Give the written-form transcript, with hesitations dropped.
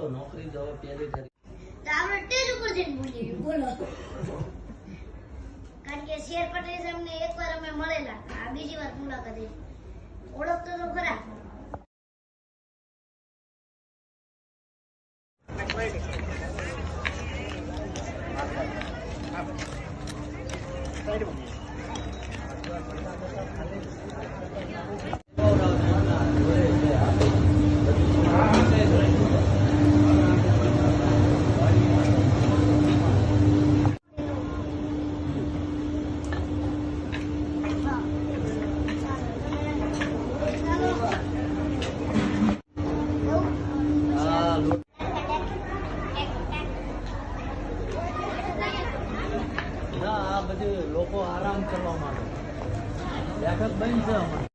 નોકરી જવા પહેલી આપણે ટેજ ઉપર જઈને બોલીએ બોલો કારણ કે શેર પટેલ અમને એકવાર અમે મળેલા આ બીજી વાર મુલાકાત ઓળખતો તો ખરા લોકો આરામ કરવા માટે બેઠક બંધ છે અમારે